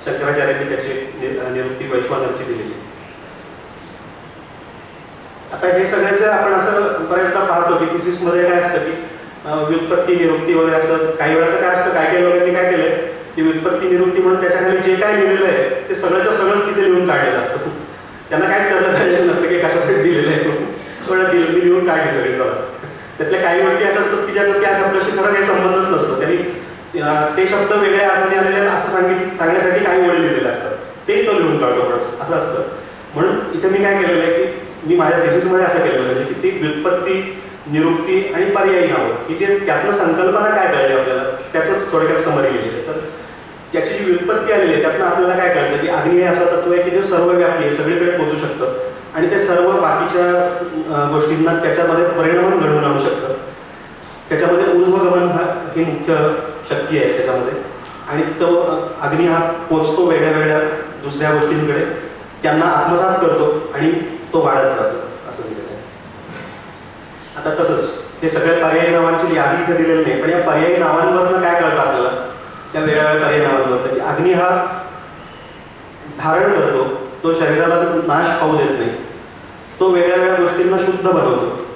शंकराचार्यांनी त्याची निरुक्ती वैश्वानरची दिलेली. आता हे सगळ्याचे आपण असं बऱ्याचदा पाहतो की थिसिसमध्ये काय असतं की व्युत्पत्ती निरुक्ती वगैरे असं काही वेळा तर काय असतं, काही लोकांनी काय केलंय की व्युत्पत्ती निरुक्ती म्हणून त्याच्याखाली जे काय लिहिलेलं आहे ते सगळंच्या सगळंच तिथे लिहून काढलेलं असतं. त्यांना काय कळलेलं नसतं की कशासाठी दिलेलं आहे म्हणून थोडं लिहून काढले सगळे चालत. त्यातल्या काही गोष्टी अशा असतात की ज्याचा त्या शब्दाशी खरं काही संबंधच नसतो, त्यांनी ते शब्द वेगळ्या अर्थाने आलेले असं सांगण्यासाठी काही ओळी लिहिलेले असतात, ते तो लिहून काढतो असं असतं. म्हणून इथे मी काय केलेलं आहे की मी माझ्या थिसिसमध्ये असं केलेलं आहे की ती व्युत्पत्ती निरुक्ती आणि पर्यायी नावं की जे त्यातनं संकल्पना काय कळली आपल्याला त्याचंच थोडक्यात समरी लिहिली आहे. तर त्याची जी व्युत्पत्ती आलेली आहे त्यातनं आपल्याला काय कळतं की अग्नी हे असं तत्व आहे की जे सर्वव्यापी आहे, सगळीकडे पोहोचू शकतं आणि ते सर्व बाकीच्या गोष्टींना त्याच्यामध्ये परिणाम घडवून आणू शकतं. त्याच्यामध्ये ऊर्ध्वगमन ही मुख्य शक्ती आहे त्याच्यामध्ये, आणि तो अग्नी हा पोचतो वेगळ्या वेगळ्या दुसऱ्या गोष्टींकडे, त्यांना आत्मसात करतो आणि तो वाढत जातो असं दिलेलं आहे. आता तसंच हे सगळ्या पर्यायी नावांची यादी इथे दिलेली नाही, पण या पर्यायी नावांवरनं काय कळतं आपल्याला, त्या वेगळ्या पर्यायी नावांवरनं की अग्नी हा धारण करतो, तो शरीराला नाश पाहू देत नाही, तो वेगळ्या वेगळ्या गोष्टींना शुद्ध बनवतो.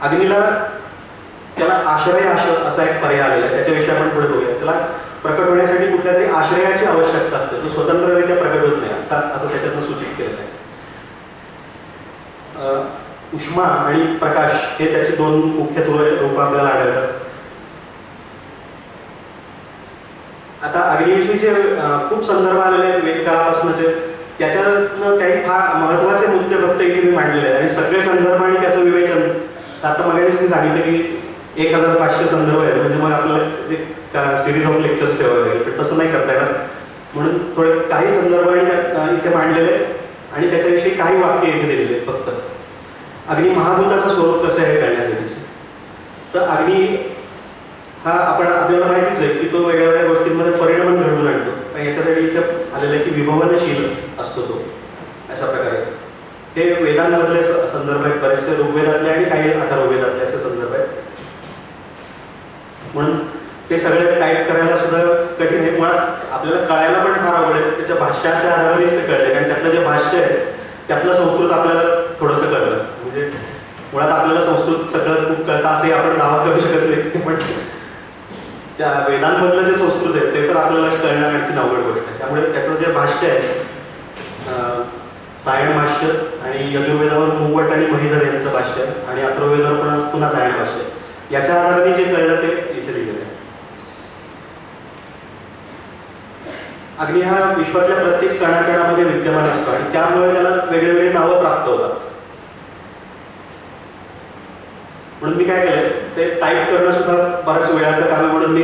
अग्नीला त्याला आश्रय असा एक पर्याय आलेला आहे, त्याच्याविषयी आपण पुढे बघूया. त्याला प्रकट होण्यासाठी कुठल्या तरी आश्रयाची आवश्यकता असते, तो स्वतंत्ररित्या प्रकट होत नाही असं त्याच्यातनं सूचित केलेलं आहे. उष्मा आणि प्रकाश हे त्याचे दोन मुख्य रूप आपल्याला आढळतात. आता अग्नीविषयी जे खूप संदर्भ आलेले आहेत वेदकाळापासूनचे, त्याच्यातनं काही फार महत्वाचे मुद्दे फक्त इथे मी मांडलेले आहेत आणि सगळे संदर्भ आणि त्याचं विवेचन. आता मगाशीच मी सांगितलं की 1500 संदर्भ आहेत, म्हणजे मग आपल्याला सिरीज ऑफ लेक्चर्स ठेवावे लागेल, पण तसं नाही करता येणार. म्हणून थोडे काही संदर्भ आणि इथे मांडलेले आहेत आणि त्याच्याविषयी काही वाक्य इथे दिलेले आहेत फक्त. अग्नी महाभूताचं स्वरूप कसं आहे करण्यासाठीच. तर अग्नी हा आपल्याला माहितीच आहे की तो वेगळ्या वेगळ्या गोष्टींमध्ये परिणाम घडवून आणतो. पण याच्यासाठी इथे आलेलं आहे की विभवनशील असतो तो, अशा प्रकारे. हे वेदांमधले संदर्भ आहेत, बरेचसे ऋग्वेदातले आणि काही अथर्ववेदातले असे संदर्भ आहेत. म्हणून ते सगळे टाईप करायला सुद्धा कठीण आहे. मुळात आपल्याला कळायला पण फार अवघड आहे, त्याच्या भाष्याच्या आधारेच ते कळले, कारण त्यातलं जे भाष्य आहे त्यातलं संस्कृत आपल्याला थोडंसं कळलं. म्हणजे मुळात आपल्याला संस्कृत सगळं खूप कळतं असे आपण दावा करू शकत नाही, पण त्या वेदांमधलं जे संस्कृत आहे ते तर आपल्याला कळणं आणखी अवघड गोष्ट आहे. त्यामुळे त्याचं जे भाष्य आहे सायण भाष्य आणि यजुर्वेदावर मुवट आणि महिधर यांचं भाष्य आणि अथर्ववेदावर पण पुन्हा सायण भाष्य, याच्या आधाराने जे कळलं ते इथे लिहिलेलं आहे. अग्नी हा विश्वातल्या प्रत्येक कणाकणामध्ये विद्यमान असतो आणि त्यामुळे त्याला वेगवेगळी नावं प्राप्त होतात. म्हणून मी काय केलंय, ते टाईप करणं सुद्धा बऱ्याच वेळाचं काम आहे. म्हणून मी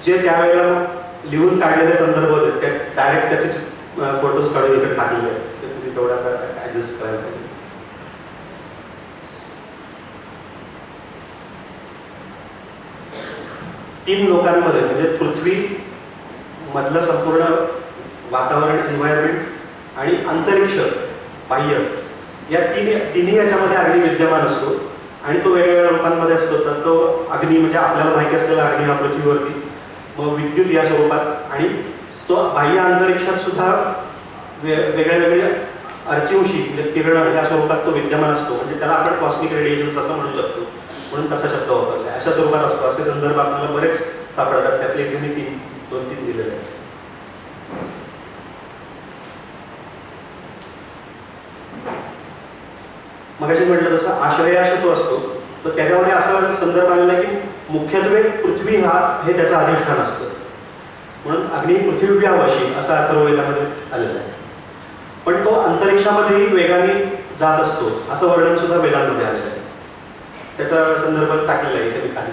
जे त्यावेळेला लिहून काढलेले संदर्भ होते ते डायरेक्ट त्याचे फोटोज काढून इकडे टाकलेले आहेत, ते तुम्ही तेवढा ऍडजस्ट करायला पाहिजे. तीन लोकांमध्ये म्हणजे पृथ्वी मधलं संपूर्ण वातावरण एन्व्हायरमेंट आणि अंतरिक्ष बाह्य, या तिन्ही याच्यामध्ये अग्नी विद्यमान असतो आणि तो वेगवेगळ्या रूपांमध्ये असतो. तर तो अग्नी म्हणजे आपल्याला माहिती असलेला अग्नी हा पृथ्वीवरती, मग विद्युत या स्वरूपात, आणि तो बाह्य अंतरिक्षात सुद्धा वेगळ्या वेगळ्या अर्चिवशी म्हणजे किरण या स्वरूपात तो विद्यमान असतो. म्हणजे त्याला आपण कॉस्मिक रेडिएशन्स असं म्हणू शकतो, म्हणून तसा शब्द वापरला. अशा स्वरूपात असतो. असे संदर्भ आपल्याला बरेच सापडतात, त्यातले इथे मी 2-3 दिलेले आहेत. मगाशी म्हटलं तसं आश्रयाश तो असतो, तर त्याच्यामध्ये असा संदर्भ आलेला की मुख्यत्वे पृथ्वी हे त्याचं अधिष्ठान असतं. म्हणून अग्नी पृथ्वीव्यावशी असा अथर्ववेदामध्ये आलेला आहे. पण तो अंतरिक्षामध्येही वेगाने जात असतो असं वर्णन सुद्धा वेदांमध्ये आलेलं आहे. त्याचा संदर्भ टाकलेला आहे इथे मी खाली,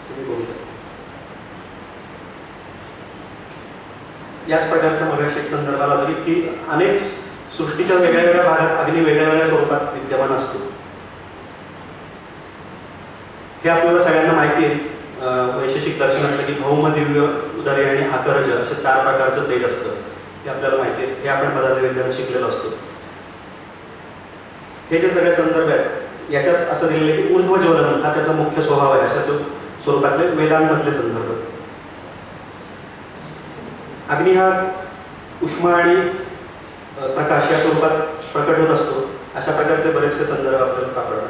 तुम्ही बघू शकता. याच प्रकारचा मगाशी एक संदर्भ आला तरी की अनेक सृष्टीच्या वेगळ्या वेगळ्या भागात अग्नी वेगळ्या वेगळ्या स्वरूपात विद्यमान असतो. हे आपल्याला सगळ्यांना माहिती आहे. वैशेषिक दर्शनातलं की भौम, दिव्य, उदरी आणि आकरज अशा 4 प्रकारचं तेज असतं, हे आपल्याला माहिती आहे. हे आपण पदार्थ विज्ञानात शिकलेलो असतो. हे जे सगळे संदर्भ आहेत याच्यात असं दिलेलं आहे की ऊर्ध्वज्वलन हा त्याचा मुख्य स्वभाव आहे, अशा स्वरूपातले वेदांमधले संदर्भ. अग्नी हा उष्मा आणि प्रकाश या स्वरूपात प्रकट होत असतो. अशा प्रकारचे बरेचसे संदर्भ आपल्याला सापडतात.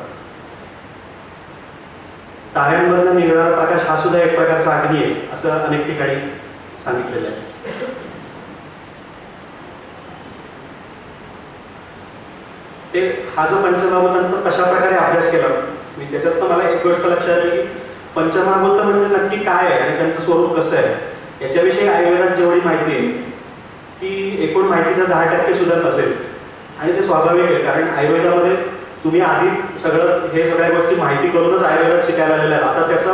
ताऱ्यांमधून निघणारा प्रकाश हा सुद्धा एक प्रकारचा अग्नी आहे असं अनेक ठिकाणी सांगितलेलं आहे. ते हा जो पंचमहाभूतांचा तशा प्रकारे अभ्यास केला मी, त्याच्यात मला एक गोष्ट लक्षात आली की पंचमहाभूत म्हणजे नक्की काय आहे आणि त्यांचं स्वरूप कसं आहे याच्याविषयी आयुर्वेदात जेवढी माहिती आहे ती एकूण माहितीच्या 10% सुद्धा नसेल. आणि ते स्वाभाविक आहे, कारण आयुर्वेदामध्ये तुम्ही आधी हे सगळ्या गोष्टी माहिती करूनच आयुर्वेदात शिकायला आलेल्या आहेत. आता त्याचा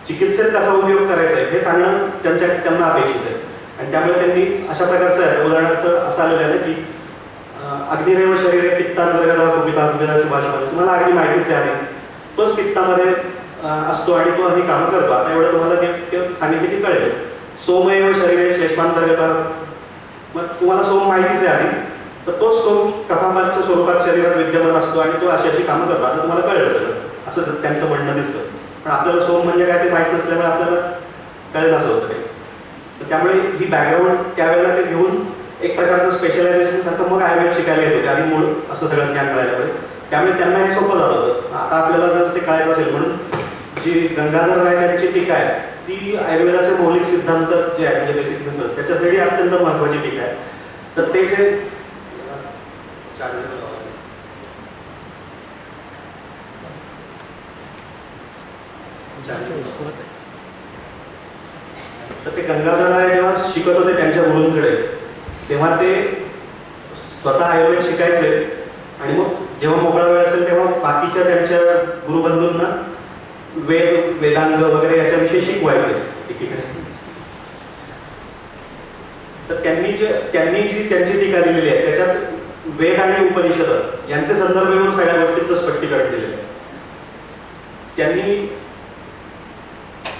चिकित्सेत कसा उपयोग करायचा आहे हे सांगणं त्यांना अपेक्षित आहे. आणि त्यामुळे त्यांनी अशा प्रकारचं आहे, उदाहरणार्थ असं आलेलं आहे की अग्निरेव शरीरे पित्तांतर्गत कुपिता शुभाशुभ, तुम्हाला अगदी माहितीच आहे आधी, तोच पित्तामध्ये असतो आणि तो आधी कामं करतो. आता एवढं तुम्हाला सांगितलं की कळेल. सोमएव शरीरे श्लेष्मांतर्गत, मग तुम्हाला सोम माहितीच आहे आधी, तर तोच सोम कफापातच्या स्वरूपात शरीरात विद्यमान असतो आणि तो अशी कामं करतो. आता तुम्हाला कळलं सगळं, असं त्यांचं म्हणणं दिसतं. पण आपल्याला सोम म्हणजे काय ते माहीत नसल्यामुळे आपल्याला कळलं नसं होतं ते. तर त्यामुळे ही बॅकग्राऊंड त्यावेळेला ते घेऊन एक प्रकारचं स्पेशलायझेशन सारखं मग आयुर्वेद शिकायला येत होते आणि मूळ असं सगळं ज्ञान कळायला पाहिजे. त्यामुळे त्यांना हे सोपं जात होतं. आता आपल्याला जर ते कळायचं असेल म्हणून जी गंगाधर राय यांची टीका आहे ती आयुर्वेदाचे मौलिक सिद्धांत जे आहे म्हणजे बेसिक नसतं त्याच्यासाठी अत्यंत महत्त्वाची टीका आहे. तर ते जे तर ते गंगाधर राय जेव्हा शिकत होते त्यांच्या गुरूंकडे तेव्हा ते स्वतः आयुर्वेद शिकायचे आणि मग जेव्हा मोकळा वेळ असेल तेव्हा बाकीच्या त्यांच्या गुरुबंधूंना वेदांग वगैरे याच्याविषयी शिकवायचे एकीकडे. तर त्यांनी जी त्यांची टीका दिलेली आहे त्याच्यात वेद आणि उपनिषद यांचे संदर्भ घेऊन सगळ्या गोष्टींचं स्पष्टीकरण दिलेलं आहे. त्यांनी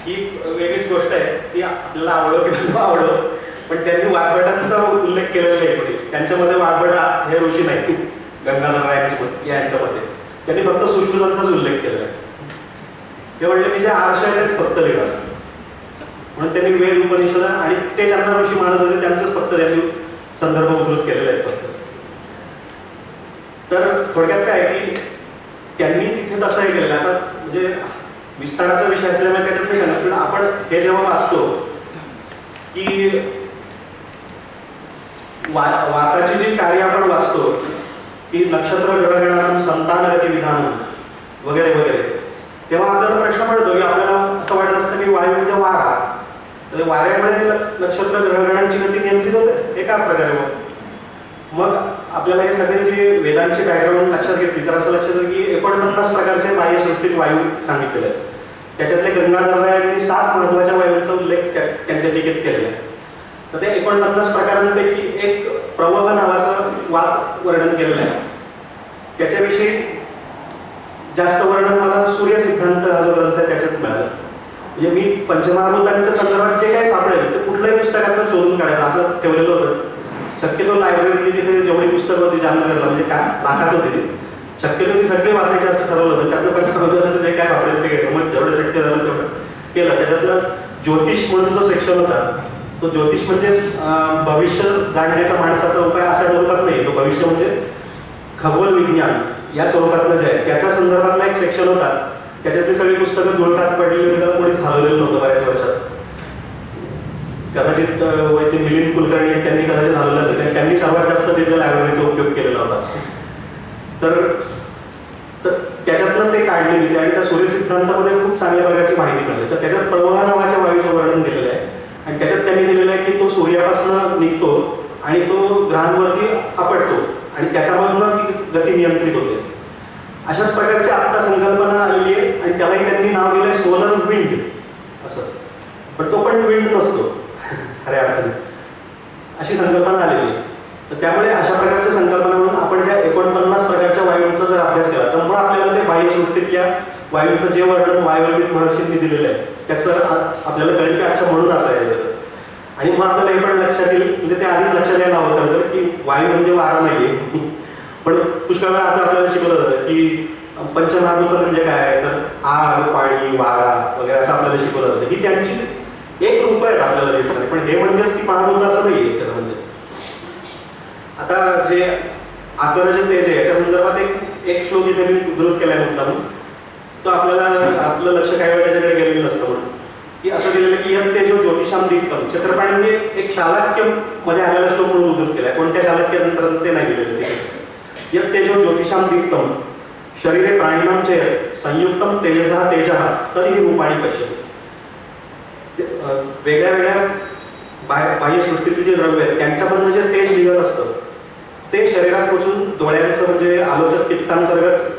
ही वेगळीच गोष्ट आहे ती आपल्याला आवडो किंवा आवडो, पण त्यांनी वाघभटांचा उल्लेख केलेला आहे पुढे. त्यांच्यामध्ये वाघभट हे ऋषी नाही गंगाधर यांच्यामध्ये, त्यांनी फक्त सुश्रुतांचाच उल्लेख केलेला आहे. ते म्हणले की जे आर्ष आहे तेच फक्त लिहा, म्हणून त्यांनी वेद उपनिषद आणि ते ज्यांना ऋषी मानत होते त्यांचंच फक्त त्यांनी संदर्भ उद्धृत केलेले आहेत फक्त. तर थोडक्यात काय की त्यांनी तिथे तसंही केलेलं. आता म्हणजे विस्ताराचा विषय असल्यामुळे त्याच्यात नाही सांगत, पण आपण हे जेव्हा वाचतो की वाताची जी कार्य आपण वाचतो की नक्षत्र ग्रहगणानं संतानगती विधान वगैरे वगैरे, तेव्हा आपल्याला प्रश्न पडतो की आपल्याला असं वाटत असतं की वायू म्हणजे वारा, तर वाऱ्यामुळे नक्षत्र ग्रहगणांची गती नियंत्रित होते हे का प्रकारे. मग आपल्याला हे सगळे जे वेदांची बॅकग्राऊंड लक्षात घेतली तर असं लक्षात येतं की 49 प्रकारचे बाह्यसृष्टीत वायू सांगितलेले आहेत. त्याच्यातले गंगाधर यांनी 7 महत्त्वाच्या वायूंचा उल्लेख त्यांच्या टीकेत केलेला आहे. तर ते 49 प्रकारांपैकी एक प्रवह नावाचं वात वर्णन केलेलं आहे. त्याच्याविषयी जास्त वर्णन मला सूर्य सिद्धांत हा जो ग्रंथ आहे त्याच्यात मिळालं. म्हणजे मी पंचमहाभूतांच्या संदर्भात जे काही सापडेल ते कुठल्याही पुस्तकातून शोधून काढायचं असं ठेवलेलं होतं. शक्यतो लायब्ररीतली तिथे जेवढी पुस्तकं होती जामनगरला म्हणजे काय लाखात होती ती, शक्यतो ती सगळी वाचायची असं ठरवलं होतं. त्यातलं पंचमहाभूतांचं जे काय सापडेल ते घ्यायचं, मग जेवढं शक्य झालं तेवढं केलं. त्याच्यातलं ज्योतिष म्हणून जो सेक्शन होता तो ज्योतिष म्हणजे भविष्य जाणण्याचा माणसाचा उपाय अशा स्वरूपात नाही, तो भविष्य म्हणजे खगोल विज्ञान या स्वरूपातलं जे आहे त्याच्या संदर्भातला एक सेक्शन होता. त्याच्यातली सगळी पुस्तकं धुळकात पडलेली, त्याला कोणीच हलवलेलं नव्हतं बऱ्याच वर्षात. कदाचित वैद्य मिलिंद कुलकर्णी त्यांनी कदाचित हलवलं असेल, त्यांनी सर्वात जास्त तिथल्या लायब्ररीचा उपयोग केलेला होता. तर त्याच्यातनं ते काढले गेले आणि त्या सूर्य सिद्धांतामध्ये खूप चांगल्या प्रकारची माहिती मिळाली. तर त्याच्यात प्रवाह नावाच्या वायूचं वर्णन दिलेलं आहे आणि त्याच्यात त्यांनी दिलेलं आहे की तो सूर्यापासून निघतो आणि तो ग्रहांवरती आपटतो आणि त्याच्यामधून ती गती नियंत्रित होते. अशाच प्रकारची आत्ता संकल्पना आलेली आहे आणि त्यालाही त्यांनी नाव दिलंय सोलर विंड असं, पण तो पण विंड नसतो खऱ्या अर्थाने, अशी संकल्पना आलेली आहे. तर त्यामुळे अशा प्रकारच्या संकल्पना म्हणून आपण ज्या 49 प्रकारच्या वायूंचा जर अभ्यास केला तर मग आपल्याला ते बाह्यसृष्टीतल्या वायूंचं जे वर्णन वायुर्वेद महर्षींनी दिलेलं आहे त्याचं आपल्याला कळेल की अच्छा म्हणून असं आहे सगळं. आणि मग आपल्याला हे पण लक्षात येईल, म्हणजे ते आधीच लक्षात यायला हवं खरं की वायू म्हणजे वारा नाहीये. पण पुष्कळ वेळा असं आपल्याला शिकवलं जातं की पंचमहाभूत म्हणजे काय, तर आग पाणी वारा वगैरे असं आपल्याला शिकवलं जातं. ही त्यांची एक रूप आहेत आपल्याला दिसणार, पण हे म्हणजेच की महाभूत असं नाही खरं म्हणजे. आता जे आकर्षण तेज आहे याच्या संदर्भात एक श्लोक इथे मी उद्धृत केलाय मुद्दाम, तो आपल्याला आपलं लक्ष काही वेळा त्याच्याकडे गेलेलं नसतं म्हणून, की असं दिलेलं की यत तेजो ज्योतिषाम दीप्तम. छत्रपाणींनी एक शालाक्य मध्ये आलेला श्लोक म्हणून उद्धृत केलाय, कोणत्या शालाक्यानंतर ते नाही दिलेलं तिथे. यत तेजो ज्योतिषाम दीप्तम शरीरे प्राणिनाम चेत संयुक्तम तेजसः तेजः तरी रूपाणी पश्यते. वेगळ्या वेगळ्या बाह्य सृष्टीचे जे द्रव्य आहेत त्यांच्यामधनं जे तेज निघत असतं ते शरीरात पोचून डोळ्यांचं म्हणजे आलोचक पित्तांतर्गत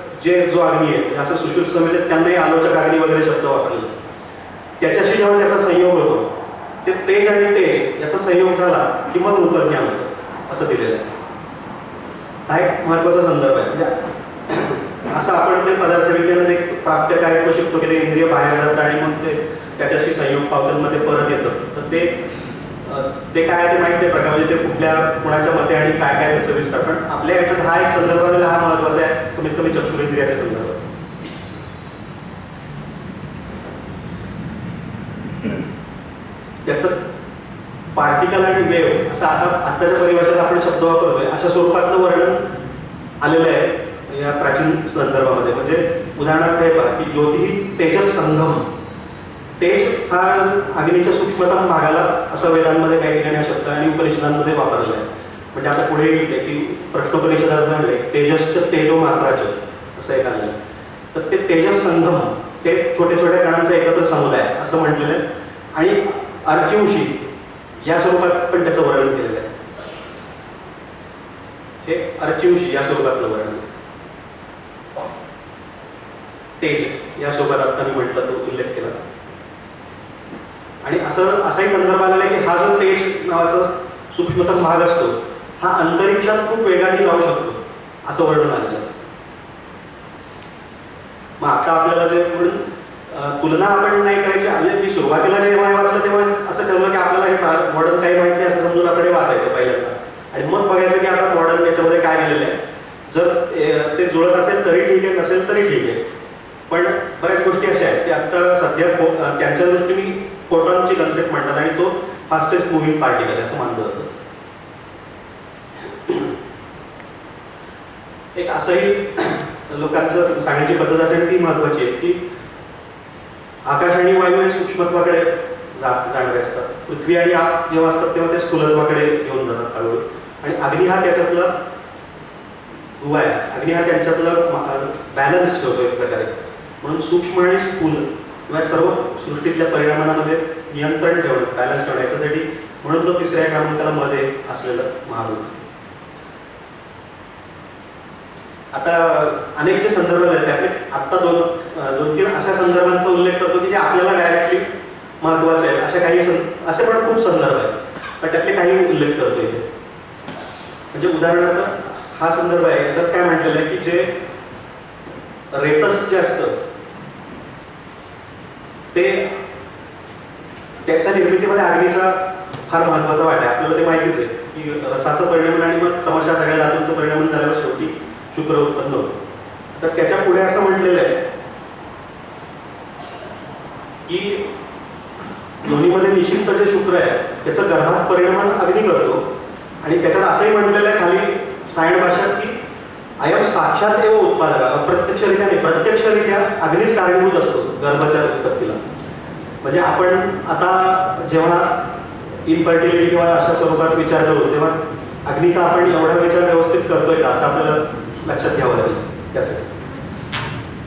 जो अग्नी आहे, असं सुश्रुत समितीत त्यांनाही आलोचक अग्नी वगैरे शब्द वापरले, त्याच्याशी जेव्हा त्याचा संयोग होतो ते तेज आणि तेज याचा संयोग झाला की मग रूपज्ञान होतं असं दिलेलं आहे. हा एक महत्वाचा संदर्भ आहे. म्हणजे असं आपण ते पदार्थ विज्ञानात एक प्राप्य कार्य शिकतो की ते इंद्रिय बाहेर जातं आणि मग ते त्याच्याशी संयोग पावतात मग ते परत येतं. तर ते काय आहे ते माहिती आहे प्रकार, म्हणजे ते कुठल्या कुणाच्या मते आणि काय काय त्याचं विस्तार, पण आपल्या याच्यात हा एक संदर्भ आलेला हा महत्वाचा आहे कमीत कमी चक्षुरेंद्रियाच्या संदर्भात. त्याचं पार्टिकल आणि वेव्ह असं आताच्या परिभाषेत आपण शब्द वापरतोय अशा स्वरूपातलं वर्णन आलेलं आहे या प्राचीन संदर्भामध्ये. म्हणजे उदाहरणार्थ हे पहा की ज्योती तेजस संगम. तेज हा अग्नीच्या सूक्ष्मतम भागाला असं वेदांमध्ये काही ठिकाणी शब्द आणि उपनिषदांमध्ये वापरलेला आहे. म्हणजे आता पुढे येते की प्रश्नोपनिषदात म्हणले तेजसचं तेजो मात्राचं असं एक आलेलं आहे. तर ते तेजस संगम ते छोट्या छोट्या कणांचा एकत्र समुदाय असं म्हटलेलं आहे. आणि अर्चिंशी या स्वरूपात पण त्याचं वर्णन केलेलं आहे. हे अर्चिंशी या स्वरूपातलं वर्णन, तेज या स्वरूपात आता मी म्हटलं तो उल्लेख केला. आणि असाही संदर्भ आलेला आहे की हा जो तेज नावाचा सूक्ष्मतम भाग असतो हा अंतरिक्षात खूप वेगाने जाऊ शकतो असं वर्णन आलेलं आहे. मग आता आपल्याला जे म्हणून तुलना आपण नाही करायची. म्हणजे मी सुरुवातीला जेव्हा वाचलं तेव्हा असं ठरवलं की आपल्याला हे मॉडर्न काही माहिती नाही असं समजून आपण वाचायचं पहिल्यांदा आणि मग बघायचं की आता मॉडर्न याच्यामध्ये काय केलेलं आहे. जर ते जुळत असेल तरी ठीक आहे, नसेल तरी ठीक आहे. पण बऱ्याच गोष्टी अशा आहेत की आता सध्या त्यांच्या दृष्टीने फोटॉनची कन्सेप्ट म्हणतात आणि तो फास्टेस्ट मुव्हिंग पार्टिकल आहे असं मानलं जातं. एक असंही लोकांचं सांगण्याची पद्धत असेल ती महत्वाची आहे की आकाश आणि वायू हे सूक्ष्मत्वाकडे जाणारे असतात. पृथ्वी आणि आग जेव्हा असतात तेव्हा ते स्थूलत्वाकडे घेऊन जातात हळूहळू. आणि अग्नी हा त्याच्यातला दुवा आहे. अग्नी हा त्यांच्यातला बॅलन्स ठेवतो एक प्रकारे. म्हणून सूक्ष्म आणि स्थूल किंवा सर्व सृष्टीतल्या परिणामांमध्ये नियंत्रण ठेवणं, बॅलन्स ठेवणं याच्यासाठी म्हणून तो तिसऱ्या क्रमांकाला मध्ये असलेलं महाभूत. आता अनेक जे संदर्भ आहेत त्यातले आता दोन तीन अशा संदर्भांचा उल्लेख करतो की जे आपल्याला डायरेक्टली महत्वाचे आहेत. अशा काही असे पण खूप संदर्भ आहेत पण त्यातले काही उल्लेख करतो इथे. म्हणजे उदाहरणार्थ हा संदर्भ आहे याच्यात काय म्हटलेलं आहे की जे रेतस जे असतं ते त्याच्या निर्मितीमध्ये अग्नीचा फार महत्वाचा वाटा आहे. आपल्याला ते माहितीच आहे की रसाचं परिणाम आणि मग क्रमशः सगळ्या धातूंचं परिणाम झाल्यावर शेवटी शुक्र उत्पन्न होतो. तर त्याच्या पुढे असं म्हटलेलं आहे की दोन्हीमध्ये निश्चित जे शुक्र आहे त्याचं गर्भात परिणाम अग्नी करतो. आणि त्याच्यात असंही म्हटलेलं आहे खाली सायण भाषात की अयम साक्षात एव उत्पादक, अप्रत्यक्षरित्या नाही प्रत्यक्षरित्या अग्नीच कारणीभूत असतो गर्भाच्या उत्पत्तीला. म्हणजे आपण आता जेव्हा इनफर्टिलिटी किंवा अशा स्वरूपात विचार करू तेव्हा अग्नीचा आपण एवढा विचार व्यवस्थित करतोय का असं आपल्याला लक्षात घ्यावं लागेल त्यासाठी.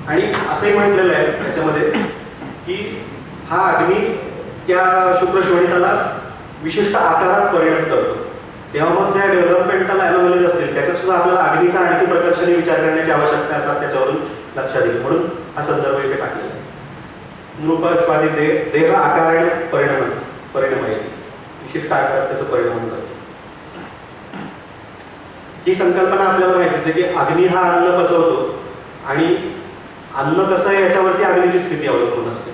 आणि असंही म्हटलेलं आहे त्याच्यामध्ये की हा अग्नी त्या शुक्रशोणिताला विशिष्ट आकारात परिणत करतो. तेव्हा मग ज्या डेव्हलपमेंटल अॅनोमलीज असतील त्याच्यात सुद्धा आपल्याला अग्नीचा आणखी प्रकर्षाने विचार करण्याची आवश्यकता असतात त्याच्यावरून लक्षात येईल. म्हणून हा संदर्भ इथे टाकलेला आहे. नृपश्वादी देह आकाराने परिणाम आहे, विशिष्ट आकारात त्याचं परिणाम करतो. ही संकल्पना आपल्याला माहितीच आहे की अग्नी हा अन्न पचवतो आणि अन्न कसं आहे याच्यावरती अग्नीची स्थिती अवलंबून असते.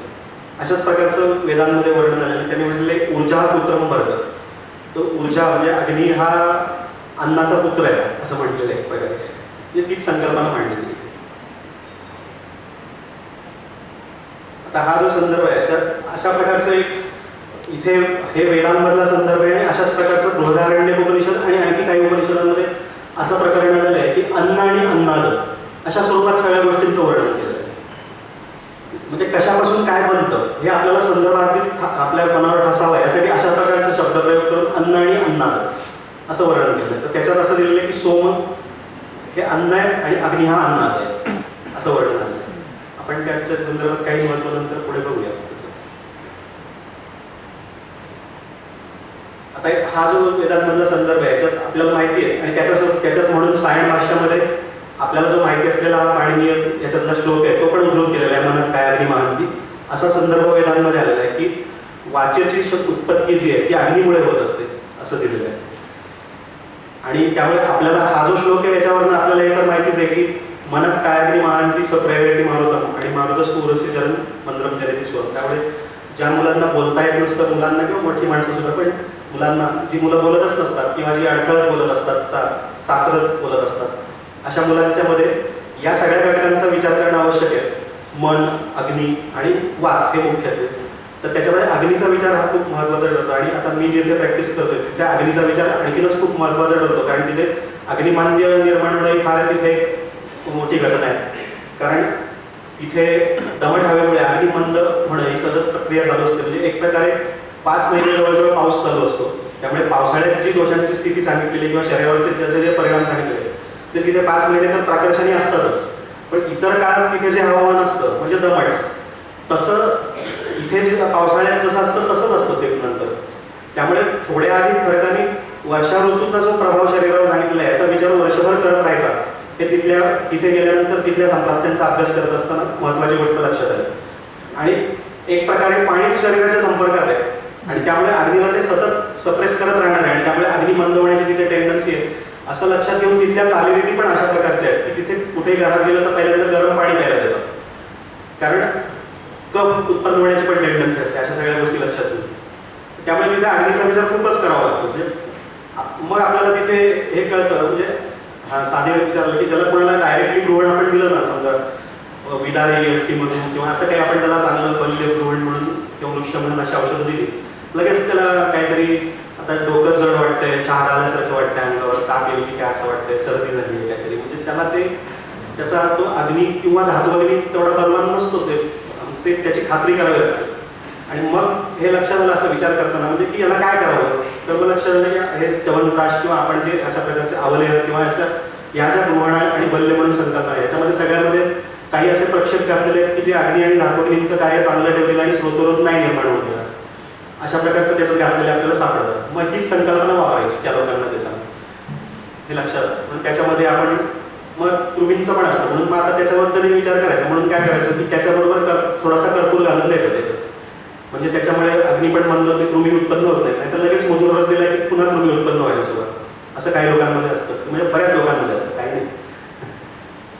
अशाच प्रकारचं वेदांमध्ये वर्णन झालेलं. त्यांनी म्हटलेलं ऊर्जा पुत्रम वर्ग. तो ऊर्जा म्हणजे अग्नी हा अन्नाचा पुत्र आहे असं म्हटलेलं आहे एक प्रकारे. म्हणजे तीच संकल्पना मांडलेली. आता हा जो संदर्भ आहे तर अशा प्रकारचं एक इथे हे वेदांमधला संदर्भ आहे आणि अशाच प्रकारचं बृहदारण्यक उपनिषद आणि आणखी काही उपनिषदांमध्ये असं प्रकरण आलेलं आहे की अन्न आणि अन्नाद अशा स्वरूपात सगळ्या गोष्टींचं वर्णन केलं आहे. म्हणजे कशापासून काय बनतं हे आपल्याला संदर्भात आपल्या मनावर ठसावं यासाठी अशा प्रकारचा शब्दप्रयोग करून अन्न आणि अन्नाद असं वर्णन केलं. तर त्याच्यात असं दिलेलं आहे की सोम हे अन्न आहे आणि अग्नी हा अन्नाद आहे असं वर्णन आलं. आपण त्याच्या संदर्भात काही महत्व नंतर पुढे बघूया. आता हा जो वेदांमधला संदर्भ आहे याच्यात आपल्याला माहिती आहे आणि त्याच्यात म्हणून सायण भाष्यामध्ये आपल्याला जो माहिती असलेला हा पाणिनीय याच्यातला श्लोक आहे तो पण उद्धृत केलेला आहे. मनत काय अग्नी महांती असा संदर्भ वेदांमध्ये आलेला आहे की वाचेची उत्पत्ती जी आहे ती अग्नीमुळे होत असते असं दिलेलं आहे. आणि त्यामुळे आपल्याला हा जो श्लोक आहे याच्यावरनं आपल्याला हे तर माहितीच आहे की मनत काय अग्नी महांती सप्रयती मारुतम आणि मारुतस पूरसी जलन मंत्रम चरिती स्वर. त्यामुळे ज्या मुलांना बोलता येत नसतं मुलांना किंवा मोठी माणसं सुद्धा पण मुलांना जी मुलं बोलतच नसतात किंवा जी अडखळत बोलत असतात चाचरत बोलत असतात अशा मुलांच्या मध्ये या सगळ्या घटकांचा विचार करणं आवश्यक आहे. मन अग्नी आणि वात हे मुख्यत्वे. तर त्याच्यामध्ये अग्नीचा विचार हा खूप महत्त्वाचा ठरतो आणि आता मी जिथे प्रॅक्टिस करतोय तिथे अग्नीचा विचार आणखीनच खूप महत्त्वाचा ठरतो कारण तिथे अग्निमान्य निर्माण होणं ही फार तिथे एक मोठी घटना आहे. कारण तिथे दमट हवेमुळे अग्निमंद होणं ही सतत प्रक्रिया चालू असते. म्हणजे एक प्रकारे 5 महिने जवळजवळ पाऊस चालू असतो. त्यामुळे पावसाळ्यात जी दोषांची स्थिती सांगितलेली किंवा शरीरावरती त्याचे जे परिणाम सांगितलेले ते तिथे 5 महिने तर प्राकर्षणी असतातच. पण इतर काळात तिथे जे हवामान असतं म्हणजे दमट तसं इथे जे पावसाळ्यात जसं असतं तसंच असतं ते नंतर. त्यामुळे थोड्या आधी फरकाने वर्षा ऋतूचा जो प्रभाव शरीरावर सांगितलेला आहे याचा विचार वर्षभर करत राहायचा हे तिथे गेल्यानंतर तिथल्या संप्राप्त्यांचा अभ्यास करत असताना महत्त्वाची गोष्ट लक्षात आली. आणि एक प्रकारे पाणीच शरीराच्या संपर्कात आहे आणि त्यामुळे अग्नीला ते सतत सप्रेस करत राहणार आहे आणि त्यामुळे अग्नी मंद होण्याची तिथे टेंडन्सी आहे असं लक्षात घेऊन तिथल्या चालीरीती पण अशा प्रकारच्या आहेत की तिथे कुठेही घरात गेलं तर पहिल्यांदा गरम पाणी प्यायला देतात कारण कफ उत्पन्न होण्याची पण टेंडन्सी असते. अशा सगळ्या गोष्टी लक्षात घेऊन त्यामुळे तिथे अग्नीचा विचार खूपच करावा लागतो. म्हणजे मग आपल्याला तिथे हे कळतं म्हणजे साधे विचारलं की ज्याला कोणाला डायरेक्टली गृहण आपण दिलं ना समजा विदारी गोष्टीमधून किंवा असं काही आपण त्याला चांगलं बल्य गृहण म्हणून किंवा वृक्ष म्हणून अशी औषधं दिली लगेच त्याला काहीतरी आता डोकं जड वाटतंय शहार आल्यासारखं वाटतंय अंगावर ताप येईल की काय असं वाटतंय सर्दी झाली काहीतरी म्हणजे त्याला त्याचा तो अग्नी किंवा धातू अग्नी तेवढा बलवान नसतो ते त्याची खात्री करावी लागते. आणि मग हे लक्षात आलं असं विचार करताना म्हणजे की याला काय करावं तर मग लक्षात आलं की हे च्यवनप्राश किंवा आपण जे अशा प्रकारचे अवलेह किंवा या ज्या गृहण आणि बल्य म्हणून संकल्पना आहे याच्यामध्ये सगळ्यामध्ये काही असे प्रक्षेप घातलेले आहेत की जे अग्नी आणि धातुअग्नींचं कार्य चांगलं ठेवलेलं आणि स्रोतरोध नाही निर्माण होत देणार अशा प्रकारचं त्याचं घातलेले आपल्याला सापडतं. मग हीच संकल्पना वापरायची त्या लोकांना देताना हे लक्षात. मग त्याच्यामध्ये आपण मग कृमींचं पण असतं म्हणून मग आता त्याच्याबद्दल विचार करायचा म्हणून काय करायचं की त्याच्याबरोबर थोडासा कर्पूर घालून द्यायचा त्याच्यात म्हणजे त्याच्यामुळे अग्नी पण मंद होते कृमी उत्पन्न होत नाही तर लगेच मधुर रस दिला की पुन्हा कृमी उत्पन्न व्हायला सुरुवात असं काही लोकांमध्ये असतं म्हणजे बऱ्याच लोकांमध्ये असतं काही नाही.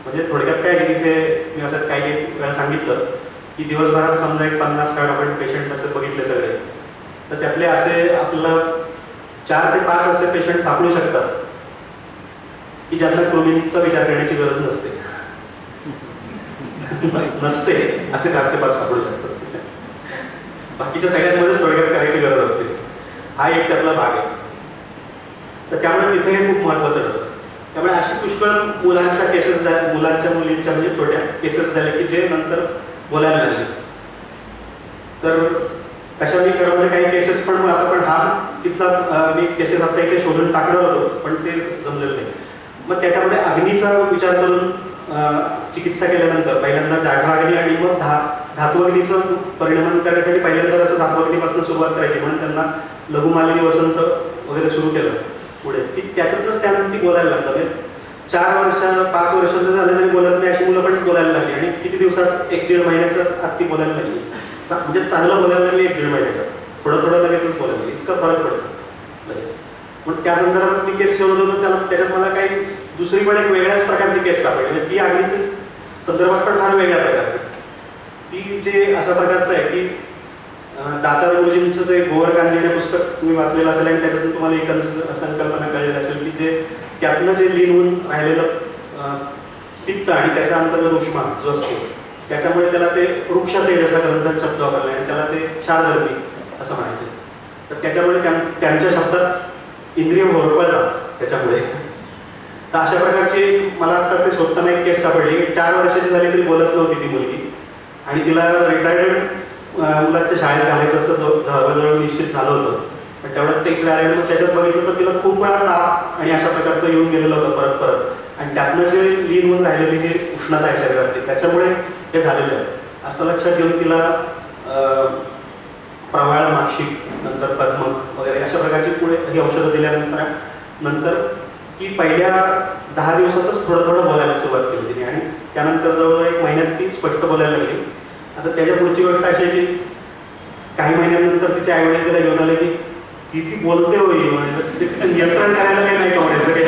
म्हणजे थोडक्यात काय की तिथे मी असं काही वेळा सांगितलं की दिवसभरात समजा एक 50-60 आपण पेशंट असे बघितले सगळे तर त्यातले असे आपल्याला 4 ते 5 असे पेशंट सापडू शकतात की ज्यांना कृमींचा विचार करण्याची गरज नसते असे 4 ते 5 सापडू शकतात. बाकीच्या सगळ्यांमध्ये स्वर्गात करायची गरज असते. हा एक त्यातला भाग आहे. तर त्यामुळे तिथे हे खूप महत्त्वाचं ठरतं. त्यामुळे अशी पुष्कळ मुलांच्या केसेस मुलांच्या मुलींच्या म्हणजे छोट्या केसेस झाल्या की जे नंतर बोलायला लागले. तर तशा मी खरं म्हणजे काही केसेस पण आता पण हा तिथला मी केसेस आता इथे शोधून टाकणार होतो पण ते जमलेलं नाही. मग त्याच्यामध्ये अग्नीचा विचार करून चिकित्सा केल्यानंतर पहिल्यांदा जाठराग्नी आणि मग धातुअग्नीचं परिणाम करण्यासाठी पहिल्यांदा असं धातुअग्नीपासून सुरुवात करायची म्हणून त्यांना लघुमालिनी वसंत वगैरे सुरू केलं पुढे की त्याच्यातच त्यानंतर ती बोलायला लागतात. 4 वर्ष 5 वर्षाचं झालं तरी बोलत नाही अशी मुलं पण बोलायला लागली आणि किती दिवसात 1-1.5 महिन्याच्या आत ती बोलायला लागली म्हणजे चांगलं बोलायला लागली 1-1.5 महिन्याच्या थोडं लगेचच बोलायला लागली इतका फरक पडतो लगेच. मग त्या संदर्भात मी केस शोधत होतो त्याच्यात मला काही दुसरी पण एक वेगळ्याच प्रकारची केस सापडली म्हणजे ती अग्नीच्या संदर्भात पण फार वेगळ्या प्रकारची. ती जे अशा प्रकारचं आहे की दातार गुरुजींचं जे गोवर कांजिण्या पुस्तक तुम्ही वाचलेलं असेल आणि त्याच्यातून तुम्हाला एक संकल्पना कळलेली असेल की जे त्यातनं जे लीन होऊन राहिलेलं पित्त आणि त्याच्या अंतर्गत उष्मा जो असतो त्याच्यामुळे त्याला ते वृक्ष तेजसा ग्रंथात शब्द वापरले आणि त्याला ते क्षारधर्मी असं म्हणायचं. तर त्याच्यामुळे त्यांच्या शब्दात इंद्रिय होरपळतात त्याच्यामुळे. तर अशा प्रकारची मला आता ते शोधताना एक केस सापडली की 4 वर्षाची झाली तरी बोलत नव्हती ती मुलगी, आणि तिला रिटायर्ड मुलांच्या शाळेत घालायचं असं जवळजवळ निश्चित झालं होतं. पण तेवढ्यात ते इकडे आले, मग त्याच्यात बघितलं तर तिला खूप वेळा ताप आणि अशा प्रकारचं येऊन गेलेलं होतं परत परत, आणि त्यातनं जे लीन होऊन राहिलेली जी उष्णता आहे शरीरातली त्याच्यामुळे हे झालेलं आहे. असं लक्षात घेऊन तिला प्रवाळ, माक्षिक, नंतर पद्मक वगैरे अशा प्रकारची पुढे ही औषधं दिल्यानंतर ती पहिल्या 10 दिवसातच थोडं थोडं बोलायला सुरुवात केली तिने, आणि त्यानंतर जवळजवळ 1 महिन्यात ती स्पष्ट बोलायला लागली. आता त्याच्या पुढची गोष्ट अशी आहे की काही महिन्यानंतर तिचे आईवडील तिला घेऊन आले की किती बोलते होई म्हणजे ते नियंत्रण करायला काही नाही कमायचं काही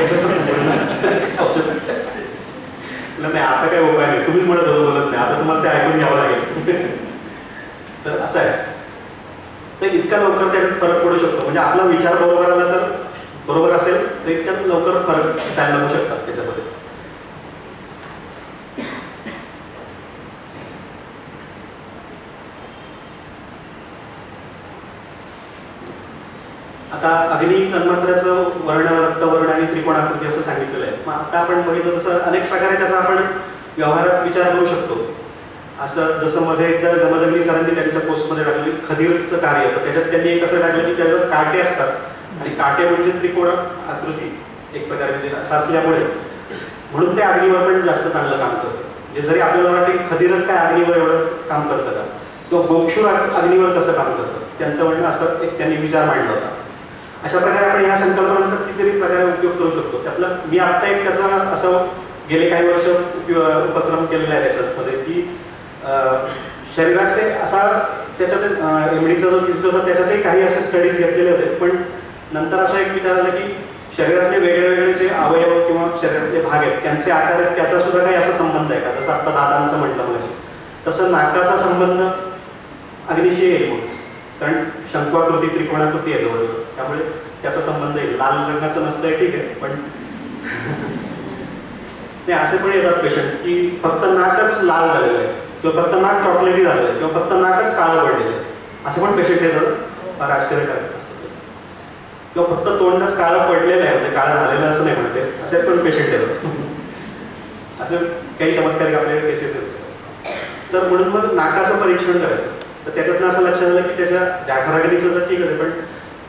औषध नाही. आता काय उपाय नाही, तुम्हीच म्हणत होतं बोलत नाही, आता तुम्हाला ते ऐकून घ्यावं लागेल. तर असं आहे. तर इतक्या लवकर त्याच्यात फरक पडू शकतो, म्हणजे आपला विचार बरोबर आला तर बरोबर असेल तर इतक्यात लवकर फरक दिसायला लागू शकतात त्याच्यामध्ये. आता अग्नी तन्मात्राचं वर्ण, रक्तवर्ण आणि त्रिकोणाकृती असं सांगितलेलं आहे. मग आता आपण बघितलं तसं अनेक प्रकारे त्याचा आपण व्यवहारात विचार करू शकतो. असं जसं मध्ये एकदा जमदग्नी सरांनी त्यांच्या पोस्टमध्ये टाकली खदीरचं कार्य, तर त्याच्यात त्यांनी एक असं टाकलं की त्याच्यात काटे असतात, आणि काटे म्हणजे त्रिकोण आकृती एक प्रकारे म्हणजे असं असल्यामुळे म्हणून ते अग्नीवर पण जास्त चांगलं काम करतं. म्हणजे जरी आपल्याला वाटतं की खदीरच काय अग्नीवर एवढंच काम करतं का, किंवा गोक्षूर अग्नीवर कसं काम करतं, त्यांचं म्हणणं असं एक त्यांनी विचार मांडला होता. अशा प्रकारे आपण ह्या संकल्पनांचा कितीतरी प्रकारे उपयोग करू शकतो. त्यातलं मी आत्ता एक त्याचा असं गेले काही वर्ष उपक्रम केलेला आहे त्याच्यामध्ये की शरीराचे असा त्याच्यात एमडीचा जो थिसिस होता त्याच्यातही काही असे स्टडीज घेतलेले होते, पण नंतर असा एक विचार आला की शरीरातले वेगळे वेगळे जे अवयव किंवा शरीरातले भाग आहेत त्यांचे आकार आहेत, त्याचा सुद्धा काही असा संबंध आहे का, जसं आत्ता दातांचं म्हटलं मला, तसं नाकाचा संबंध अग्नीशी येईल मग, कारण शंकवाकृती त्रिकोणाकृती आहे जवळजवळ, त्यामुळे त्याचा संबंध येईल. लाल रंगाचं नसतंय ठीक आहे, पण नाही असे पण येतात पेशंट की फक्त नाकच लाल झालेलं आहे, किंवा फक्त नाक चॉकलेटी झालेलं आहे, किंवा फक्त नाकच काळं पडलेलं आहे, असे पण पेशंट येतात. फार आश्चर्यकारक असतं. किंवा फक्त तोंडच काळं पडलेलं आहे, म्हणजे काळं झालेलं असं नाही म्हणते, असे पण पेशंट येतात. असे काही चमत्कारिक आपल्याकडे केसेस असतात. तर म्हणून मग नाकाचं परीक्षण करायचं. तर त्याच्यातनं असं लक्षात आलं की त्याच्या जाठराग्नीचं तर ठीक आहे, पण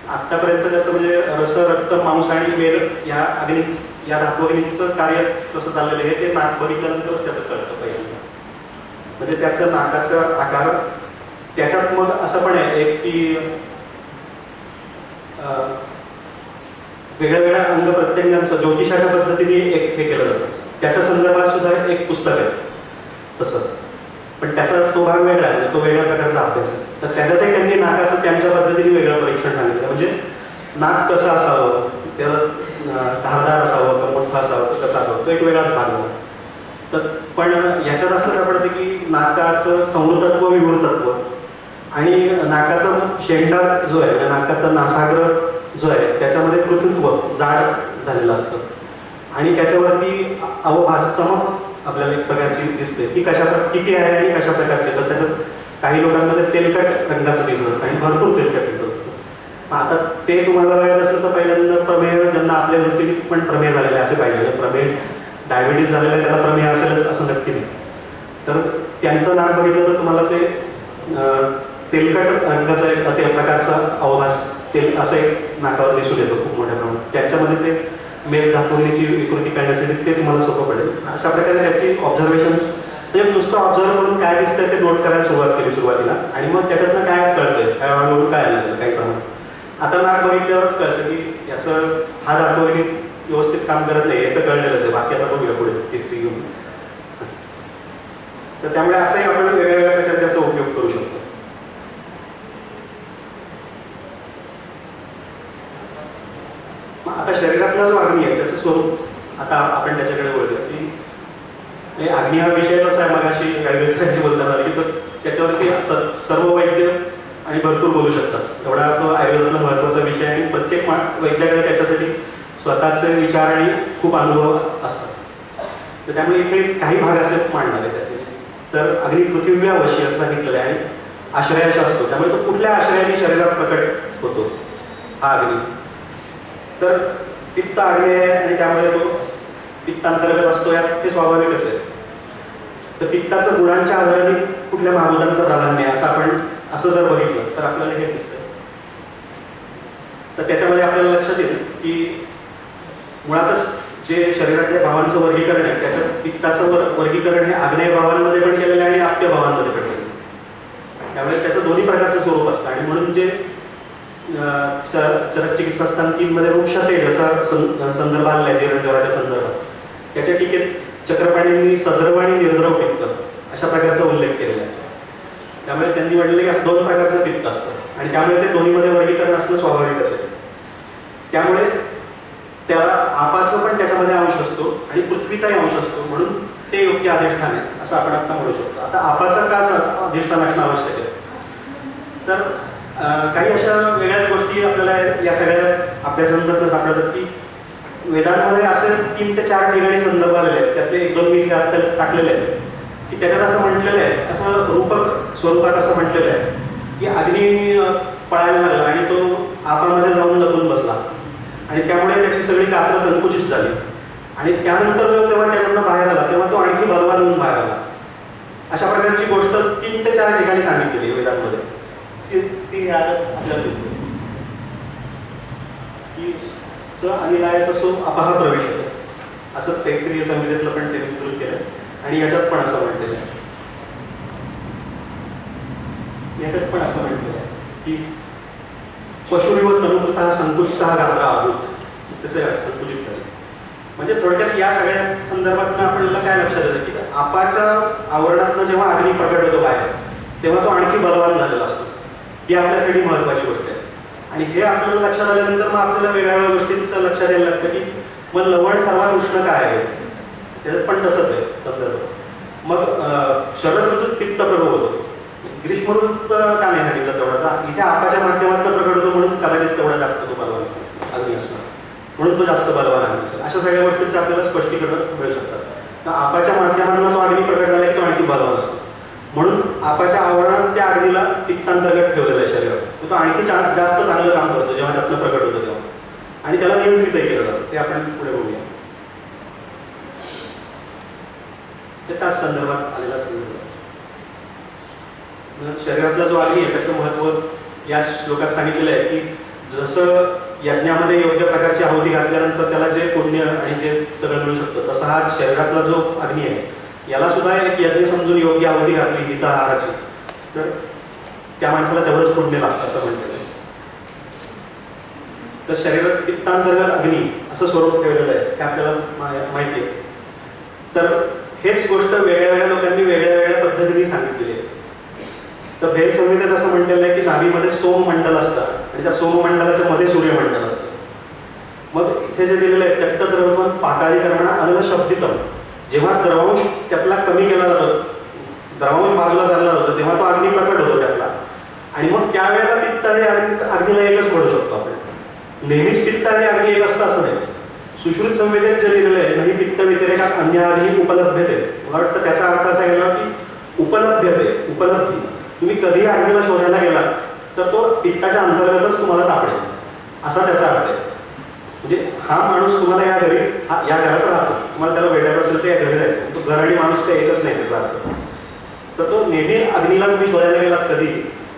आत्तापर्यंत त्याचं म्हणजे रस, रक्त, मांस आणि मेद या धातुअग्नींचं कार्य कसं चाललेलं आहे ते नाक बघितल्यानंतरच त्याचं कळतं पहिल्यांदा. म्हणजे त्याचं नाकाचा आकार त्याच्यात मग असं पण आहे एक की वेगळ्या वेगळ्या अंग प्रत्यंगांचं ज्योतिषाच्या पद्धतीने एक हे केलं जातं. त्याच्या संदर्भात सुद्धा एक पुस्तक आहे तसं, पण त्याचा तो भाग वेगळा आहे, तो वेगळ्या प्रकारचा अभ्यास आहे. तर त्याच्यातही त्यांनी नाकाचं त्यांच्या पद्धतीने वेगळं परीक्षण सांगितलं. म्हणजे नाक कसं असावं, त्याला धारदार असावं का मोठं असावं तर कसं असावं, तो एक वेगळाच भाग आहे. तर पण याच्यात असं सापडतं की नाकाचं संवृतत्व, विवृतत्व आणि नाकाचा शेंडा जो आहे, नाकाचा नासाग्र जो आहे त्याच्यामध्ये पृथुत्व जाड झालेलं असतं, आणि त्याच्यावरती अवभास, चमक आपल्याला एक प्रकारची दिसते. ती किती आहे आणि कशा प्रकारची, तर त्याच्यात काही लोकांमध्ये तेलकट रंगाचं दिसत असतं आणि भरपूर तेलकट दिसत असतं. आता ते तुम्हाला बघायचं असलं तर पहिल्यांदा प्रमेय, ज्यांना आपल्या दृष्टीने पण प्रमेय झालेले असे पाहिजे. प्रमेय डायबिटीज झालेलं त्याला प्रमेय असेलच असं नक्की नाही. तर त्यांचं नाक बघितलं तर तुम्हाला ते तेलकट रंगाचा एक त्या प्रकारचा अवभास तेल असं एक नाकावर दिसून येतो खूप मोठ्या प्रमाणात. त्याच्यामध्ये ते मेद धातुअग्नीची विकृती करण्यासाठी ते तुम्हाला सोपं पडेल. अशा प्रकारे त्याची ऑब्झर्वेशन्स, म्हणजे नुसतं ऑब्झर्व करून काय दिसतंय ते नोट करायला सुरुवात केली सुरुवातीला, आणि मग त्याच्यातनं काय कळतंय, काय हळूहळू काय आलं काही प्रमाणात. आता नाक बघितल्यावरच कळतं की याचं हा धातुअग्नी व्यवस्थित काम करत नाही, हे तर कळलेलंच आहे. बाकी आता बघूया पुढे हिस्ट्री घेऊन. तर त्यामुळे असंही आपण वेगवेगळ्या प्रकारे त्याचा उपयोग करू शकतो. आता शरीरातला जो अग्नी आहे त्याचं स्वरूप आता आपण त्याच्याकडे बोलूया की अग्नी हा विषय असा आहे. मगाशी गाडगेसरांची बोलताना की तर त्याच्यावरती सर्व वैद्य आणि भरपूर बोलू शकतात, एवढा तो आयुर्वेदातला महत्त्वाचा विषय आहे. आणि प्रत्येक वैद्याकडे त्याच्यासाठी स्वतःचे विचार आणि खूप अनुभव असतात. तर त्यामुळे इथे काही भाग असे मांडणार आहे त्याचे. तर अग्नी पृथ्वी अवश्य असं सांगितलेलं आहे, आणि आश्रयाश असतो, त्यामुळे तो कुठल्या आश्रयाने शरीरात प्रकट होतो हा अग्नी. तर पित्त आग्नेय आहे आणि त्यामुळे तो पित्तांतर्गत असतो, यात हे स्वाभाविकच आहे. तर पित्ताचं गुणांच्या आधाराने कुठल्या महाभूतांचं प्राधान्य आहे असं जर बघितलं तर आपल्याला हे दिसतं. तर त्याच्यामध्ये आपल्याला लक्षात येईल की मुळातच जे शरीरातल्या भावांचं वर्गीकरण आहे त्याच्यात पित्ताचं वर्गीकरण हे आग्नेय भावांमध्ये पण केलेलं आहे आणि आप्य भावांमध्ये पण केलेलं आहे. त्यामुळे त्याचं दोन्ही प्रकारचं स्वरूप असतं आणि म्हणून जे चरकचिकित्सास्थान 3 मध्ये वृक्षतेज असा संदर्भ आलेला आहे जीर्णज्वराच्या संदर्भात. त्याच्या टीकेत चक्रपाणींनी सद्रव आणि निर्द्रव पित्त अशा प्रकारचा उल्लेख केलेला आहे. त्यामुळे त्यांनी म्हटलं की 2 प्रकारचं पित्त असतं आणि त्यामुळे ते दोन्हीमध्ये वर्गीकरण असणं स्वाभाविकच आहे. त्यामुळे त्याला आपाचं पण त्याच्यामध्ये अंश असतो आणि पृथ्वीचाही अंश असतो, म्हणून ते योग्य अधिष्ठान आहे असं आपण आता म्हणू शकतो. आता आपाचा का अधिष्ठान असणं आवश्यक आहे, तर काही अशा वेगळ्याच गोष्टी आपल्याला या सगळ्या अभ्यासांमधून सापडतात की वेदांमध्ये असे 3 ते 4 ठिकाणी संदर्भ आलेले आहेत. त्यातले 1-2 मी आता टाकलेले आहेत की त्याच्यात असं म्हटलेलं आहे, असं रूपक स्वरूपात असं म्हटलेलं आहे की अग्नी पळायला लागला आणि तो आपामध्ये जाऊन लपून बसला आणि त्यामुळे त्याची सगळी गात्र संकुचित झाली आणि त्यानंतर जेव्हा त्याच्यातनं बाहेर आला तेव्हा तो आणखी बलवान होऊन बाहेर आला. अशा प्रकारची गोष्ट 3 ते 4 ठिकाणी सांगितलेली वेदांमध्ये. ती आपल्याला दिसते की स आणि लाय तसो अपहा प्रवेश होतो असं तैत्तिरीय संहितेतलं पण त्यांनी विस्तृत केलं आणि याच्यात पण असं म्हटलेलं आहे की पशुविव तनुकृतः संकुचितः गात्र आभूत, त्याचं संकुचित झालं. म्हणजे थोडक्यात या सगळ्या संदर्भातून आपल्याला काय लक्षात येतं की आपाच्या आवरणातनं जेव्हा अग्नी प्रकट होतो बाहेर तेव्हा तो आणखी बलवान झालेला असतो. ही आपल्यासाठी महत्वाची गोष्ट आहे आणि हे आपल्याला लक्षात आल्यानंतर मग आपल्याला वेगळ्या गोष्टींचं लक्षात यायला लागतं की मग लवण सर्वात उष्ण काय आहे, त्याच्यात पण तसंच आहे संदर्भ. मग शरद ऋतूत पित्त प्रभू होतो, ग्रीष्म ऋतूत का नाही सांगितलं तेवढा, इथे आपाच्या माध्यमातून प्रकट होतो म्हणून कदाचित तेवढा जास्त तो बलवान अग्नी असणार, म्हणून तो जास्त बलवान अग्नी असेल. अशा सगळ्या गोष्टींचं आपल्याला स्पष्टीकरण मिळू शकतात. आपाच्या माध्यमातून तो अग्नी प्रकट झाला की तो आणखी बलवान असतो, म्हणून आपाच्या आवरणात त्या अग्नीला पित्तांतर्गत ठेवलेलं आहे शरीरात. तो आणखी जास्त चांगलं काम करतो जेव्हा त्यातनं प्रकट होतो तेव्हा आणि त्याला नियंत्रितही केलं जातं. ते आपण पुढे बघूया. ते त्याच संदर्भात आलेला संदर्भ. शरीरातला जो अग्नी आहे त्याचं महत्व या श्लोकात सांगितलेलं आहे की जसं यज्ञामध्ये योग्य प्रकारची आहुती घातल्यानंतर त्याला जे पुण्य आणि जे सगळं मिळू शकतं, तसा हा शरीरातला जो अग्नी आहे याला सुद्धा एक यज्ञ समजून योग्य आहुती घातली गीता आहाराची तर त्या माणसाला तेवढंच पुण्य लागतं असं म्हणतात. तर शरीरात पित्तांतर्गत अग्नी असं स्वरूप ठेवलेलं आहे हे आपल्याला माहिती आहे. तर हेच गोष्ट वेगळ्या वेगळ्या लोकांनी वेगळ्या वेगळ्या पद्धतीने सांगितलेली आहे. तर भेद संहितेत असं म्हटलेलं आहे की नाभीमध्ये सोममंडल असतं आणि त्या सोममंडलाच्या मध्ये सूर्यमंडल असतं. मग इथे जे दिलेलं आहे त्यक्त द्रवत्वं पाकाळीकरण अनल शब्दितम, जेव्हा द्रवांश त्यातला कमी केला जातो, द्रवांश बाजूला चालला जातो तेव्हा तो अग्नी प्रकट होतो त्यातला आणि मग त्यावेळेला पित्त आणि अग्नीला एकच म्हणू शकतो आपण. नेहमीच पित्त आणि अग्नी एक असतं असं नाही. सुश्रुत संवेदेत जे लिहिलेलं आहे नाही पित्त व्यतिरेकात अन्य अग्नी उपलब्धते, मला वाटतं त्याचा अर्थ असा गेला की उपलब्धी. तुम्ही कधीही अग्नीला शोधायला गेला तर तो पित्ताच्या अंतर्गतच तुम्हाला सापडेल असा त्याचा अर्थ आहे. म्हणजे हा माणूस तुम्हाला या घरात राहतो, तुम्हाला त्याला भेटायचं असेल तर या घरी जायचं. तो घर आणि माणूस काही एकच नाही त्याचा अर्थ. तर तो नेहमी अग्नीला तुम्ही शोधायला गेलात कधी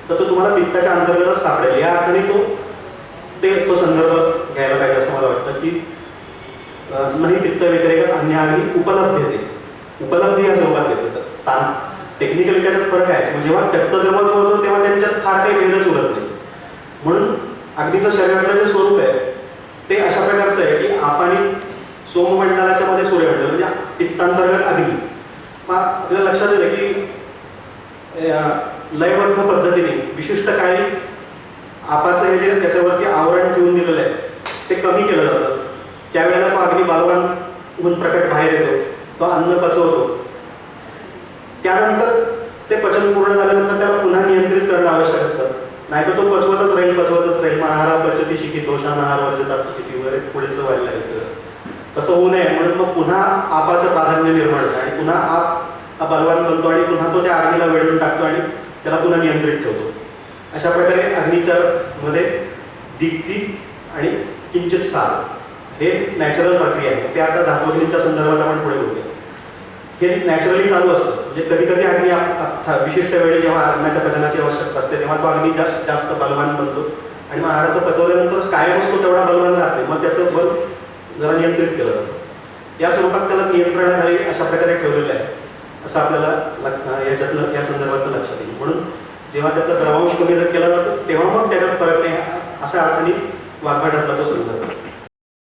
तर तो तुम्हाला पित्ताच्या अंतर्गतच सापडेल. या अर्थाने तो संदर्भ घ्यायला पाहिजे असं मला वाटतं की नाही पित्त व्यतिरेक अन्य अग्नी उपलब्धी या स्वरूपात घेतलं. टेक्निकली त्याच्यात फरक आहे. म्हणजे जेव्हा त्यक्त द्रवत्व होतं तेव्हा त्यांच्यात फार काही भेदच उरत नाही. म्हणून अग्नीचं शरीरातलं जे स्वरूप आहे ते अशा प्रकारचं आहे की आपण सोममंडलाच्या मध्ये सूर्यमंडल म्हणजे पित्तांतर्गत अग्नी. मग आपल्याला लक्षात येतं की लयबद्ध पद्धतीने विशिष्ट काळी आपाचं हे जे त्याच्यावरती आवरण ठेवून दिलेलं आहे ते कमी केलं जातं. त्यावेळेला तो अग्नी बालवान होऊन प्रकट बाहेर येतो, तो अन्न पचवतो. त्यानंतर ते पचन पूर्ण झाल्यानंतर त्याला पुन्हा नियंत्रित करणं आवश्यक असतं, नाहीतर तो पचवतच राहील. महारा पचती शिकी दोषानहार वर्जता पचती वगैरे पुढेच व्हायला लागेल सगळं. तसं होऊ नये म्हणून मग पुन्हा आपाचं प्राधान्य निर्माण होतं आणि पुन्हा आप बलवान बनतो आणि पुन्हा तो त्या अग्नीला वेढून टाकतो आणि त्याला पुन्हा नियंत्रित ठेवतो. अशा प्रकारे अग्नीच्या मध्ये दीप्ती आणि किंचित सार हे नॅचरल प्रक्रिया आहे. ते आता धातुअग्नीच्या संदर्भात आपण पुढे बोलूया. हे नॅचरली चालू असतं. म्हणजे कधी कधी अग्नी विशिष्ट वेळी जेव्हा अन्नाच्या पचनाची आवश्यकता असते तेव्हा तो अग्नी जास्त बलवान बनतो आणि मग आहाराचं पचवल्यानंतरच कायम असतो तेवढा बलवान राहते. मग त्याचं बल जरा नियंत्रित केलं जातं. या स्वरूपात त्याला नियंत्रणाखाली अशा प्रकारे ठेवलेलं आहे असं आपल्याला याच्यातलं या संदर्भातलं लक्षात येईल. म्हणून जेव्हा त्यातला द्रवांश कमी केला जातो तेव्हा मग त्याच्यात फरक नाही अशा अर्थाने वाघाटातला तो संदर्भ.